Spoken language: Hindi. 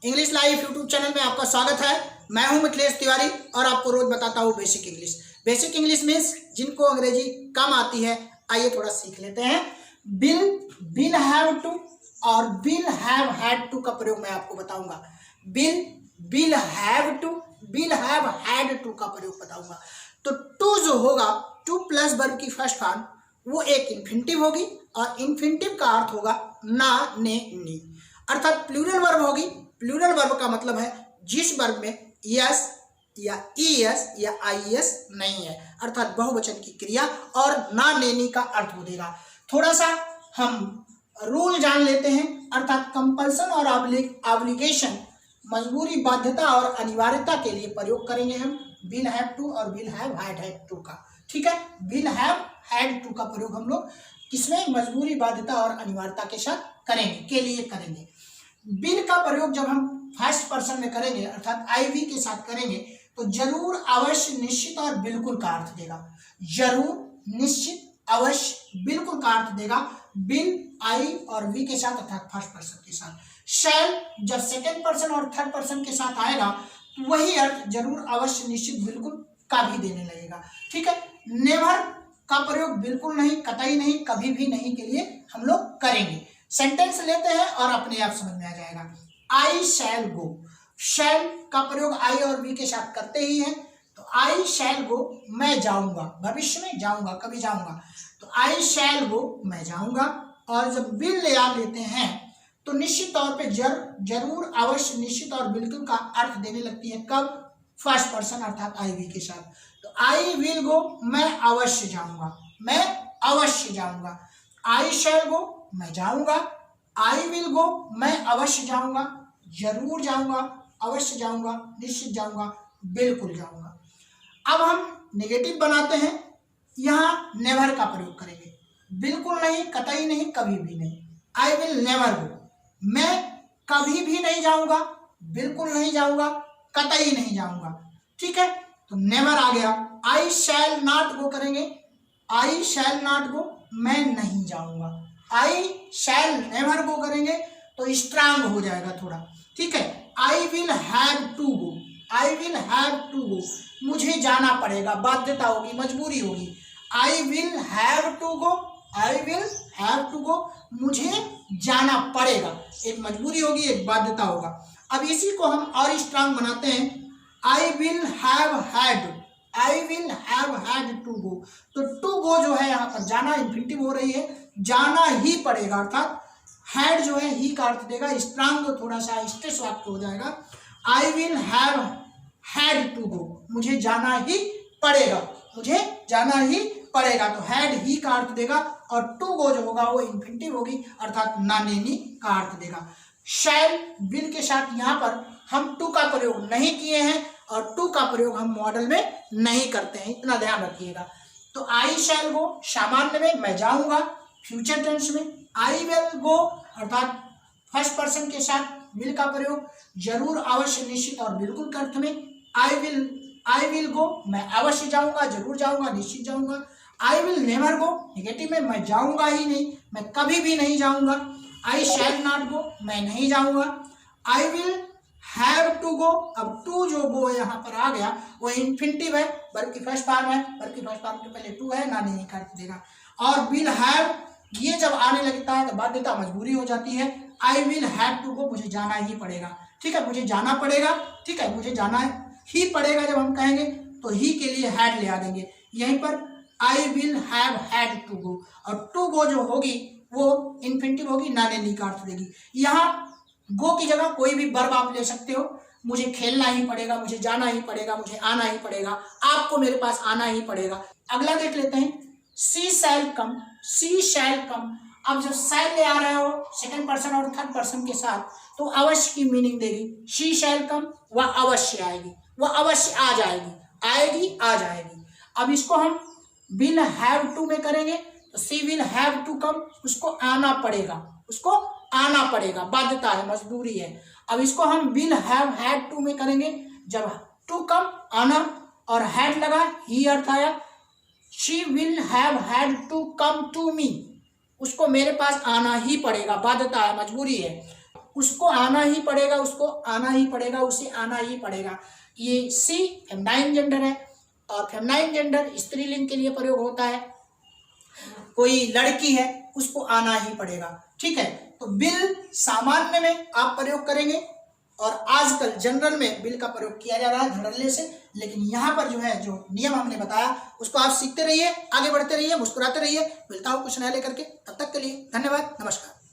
इंग्लिश लाइव यूट्यूब चैनल में आपका स्वागत है। मैं हूं मिथिलेश तिवारी और आपको रोज बताता हूं basic English. Basic English means जिनको अंग्रेजी कम आती है, आइए थोड़ा सीख लेते हैं। बिल हैव टू और बिल हैव हैड टू का प्रयोग मैं आपको बताऊंगा। Will have to, will have had to का प्रयोग बताऊंगा। तो टू जो होगा, टू प्लस वर्ब की फर्स्ट फॉर्म, वो एक इन्फिनिटिव होगी और इन्फिनिटिव का अर्थ होगा ना, ने, नी, अर्थात प्लूरल वर्ब होगी। प्लूरल वर्ब का मतलब है जिस वर्ब में यस या ईएस या आईएस नहीं है, अर्थात बहुवचन की क्रिया और ना, ने, नी का अर्थ हो देगा। थोड़ा सा हम रूल जान लेते हैं, अर्थात कंपल्सन और ऑब्लिगेशन, मजबूरी, बाध्यता और अनिवार्यता के लिए प्रयोग करेंगे हम विल हैव टू और विल हैव हैड टू का। ठीक है, विल हैव हैड टू का प्रयोग हम लोग किसमें, मजबूरी, बाध्यता और अनिवार्यता के साथ करेंगे, के लिए करेंगे। बिल का प्रयोग जब हम फर्स्ट पर्सन में करेंगे, अर्थात आईवी के साथ करेंगे, तो जरूर, अवश्य, निश्चित और बिल्कुल का अर्थ देगा। जरूर, निश्चित, अवश्य, बिल्कुल का अर्थ देगा बिल आई और वी के साथ, अर्थात फर्स्ट पर्सन के साथ। शैल जब सेकेंड पर्सन और थर्ड पर्सन के साथ आएगा तो वही अर्थ जरूर, अवश्य, निश्चित, बिल्कुल का भी देने लगेगा। ठीक है, नेवर का प्रयोग बिल्कुल नहीं, कतई नहीं, कभी भी नहीं के लिए हम लोग करेंगे। सेंटेंस लेते हैं और अपने आप समझ में आ जाएगा। आई शैल गो, शैल का प्रयोग आई और वी के साथ करते ही है, तो आई शैल गो, मैं जाऊंगा, भविष्य में जाऊंगा, कभी जाऊंगा, तो आई शैल गो, मैं जाऊंगा। और जब बिल ले आ लेते हैं तो निश्चित तौर पे जरूर, अवश्य, निश्चित और बिल्कुल का अर्थ देने लगती है। कब, फर्स्ट पर्सन अर्थात आई वी के साथ। तो आई विल गो, मैं अवश्य जाऊंगा, मैं अवश्य जाऊंगा। आई शैल गो, मैं जाऊंगा। आई विल गो, मैं अवश्य जाऊंगा, जरूर जाऊंगा, अवश्य जाऊंगा, निश्चित जाऊंगा, बिल्कुल जाऊंगा। अब हम नेगेटिव बनाते हैं, यहाँ नेवर का प्रयोग करेंगे। बिल्कुल नहीं, कतई नहीं, कभी भी नहीं। आई विल नेवर गो, मैं कभी भी नहीं जाऊंगा, बिल्कुल नहीं जाऊंगा, कतई नहीं जाऊंगा। ठीक है, तो नेवर आ गया। आई शैल नॉट गो करेंगे, आई शैल नॉट गो, मैं नहीं जाऊंगा। आई शैल नेवर गो करेंगे तो स्ट्रांग हो जाएगा थोड़ा। ठीक है, I will have to go, I will have to go, मुझे जाना पड़ेगा, बाध्यता होगी, मजबूरी होगी। I will have to go, I will have to go, मुझे जाना पड़ेगा, एक मजबूरी होगी, एक बाध्यता होगा। अब इसी को हम और स्ट्रांग बनाते हैं। I will have had, I will have had to go, तो टू गो जो है यहाँ पर जाना इन्फिनिटिव हो रही है, जाना ही पड़ेगा, अर्थात हैड जो है ही का अर्थ देगा, स्ट्रांग थोड़ा सा स्ट्रेस वाक्य हो जाएगा। I will have had to go, मुझे जाना ही पड़ेगा, मुझे जाना ही पड़ेगा, तो हैड ही का अर्थ देगा और टू गो जो होगा वो इन्फिनिटिव होगी, अर्थात ना, ने, नी का अर्थ देगा। शैल विल के साथ यहाँ पर हम टू का प्रयोग नहीं किए हैं और टू का प्रयोग हम मॉडल में नहीं करते हैं, इतना ध्यान रखिएगा। तो आई शैल गो सामान्य में, मैं जाऊंगा, फ्यूचर टेंस में। आई विल गो अर्थात फर्स्ट पर्सन के साथ विल का प्रयोग जरूर, अवश्य, निश्चित और बिल्कुल के अर्थ में। आई विल गो, मैं अवश्य जाऊंगा, जरूर जाऊंगा, निश्चित जाऊंगा। I will never go negative में, मैं जाऊंगा ही नहीं, मैं कभी भी नहीं जाऊंगा। आई शैल नॉट गो, मैं नहीं जाऊंगा। I will have to go, अब टू जो गो यहाँ पर आ गया वो इन्फिनिटिव है, वर्ब की फर्स्ट फॉर्म है, वर्ब की फर्स्ट फॉर्म के पहले टू है, ना, नहीं का अर्थ देगा। और विल हैव ये जब आने लगता है तो बाध्यता, मजबूरी हो जाती है। I will have to go, मुझे जाना ही पड़ेगा। ठीक है, मुझे जाना पड़ेगा, ठीक है, मुझे जाना ही पड़ेगा जब हम कहेंगे तो ही के लिए हैड ले आ देंगे यहीं पर। I will have had to go, और टू गो जो होगी वो इन्फिनिटिव होगी, ना, ने, नी का अर्थ देगी। यहाँ गो की जगह कोई भी वर्ब आप ले सकते हो। मुझे खेलना ही पड़ेगा, मुझे जाना ही पड़ेगा, मुझे आना ही पड़ेगा, आपको मेरे पास आना ही पड़ेगा। अगला देख लेते हैं, सी शैल कम, सी शैल कम। अब जब शैल ले आ रहे हो सेकंड पर्सन और थर्ड पर्सन के साथ तो अवश्य की मीनिंग देगी। शी शैल कम, वह अवश्य आएगी, वह अवश्य आ जाएगी, आएगी, आ जाएगी। अब इसको हम विल हैव टू में करेंगे तो सी विल हैव टू कम, उसको आना पड़ेगा, उसको आना पड़ेगा, बाध्यता है, मजबूरी है। अब इसको हम विल हैव हैड टू में करेंगे, जब टू कम, आना, और हैड लगा, ही अर्थ आया। She will have had to come to me, उसको मेरे पास आना ही पड़ेगा, बाध्यता है, मजबूरी है। उसको आना ही पड़ेगा, उसको आना ही पड़ेगा, उसे आना ही पड़ेगा। ये सी फेमिनाइन जेंडर है और फेमिनाइन जेंडर स्त्रीलिंग के लिए प्रयोग होता है। कोई लड़की है उसको आना ही पड़ेगा, ठीक है। तो बिल सामान्य में आप प्रयोग करेंगे और आजकल जनरल में बिल का प्रयोग किया जा रहा है धड़ल्ले से, लेकिन यहाँ पर जो है जो नियम हमने बताया उसको आप सीखते रहिए, आगे बढ़ते रहिए, मुस्कुराते रहिए। मिलता हूँ कुछ नया लेकर के, तब तक के लिए धन्यवाद, नमस्कार।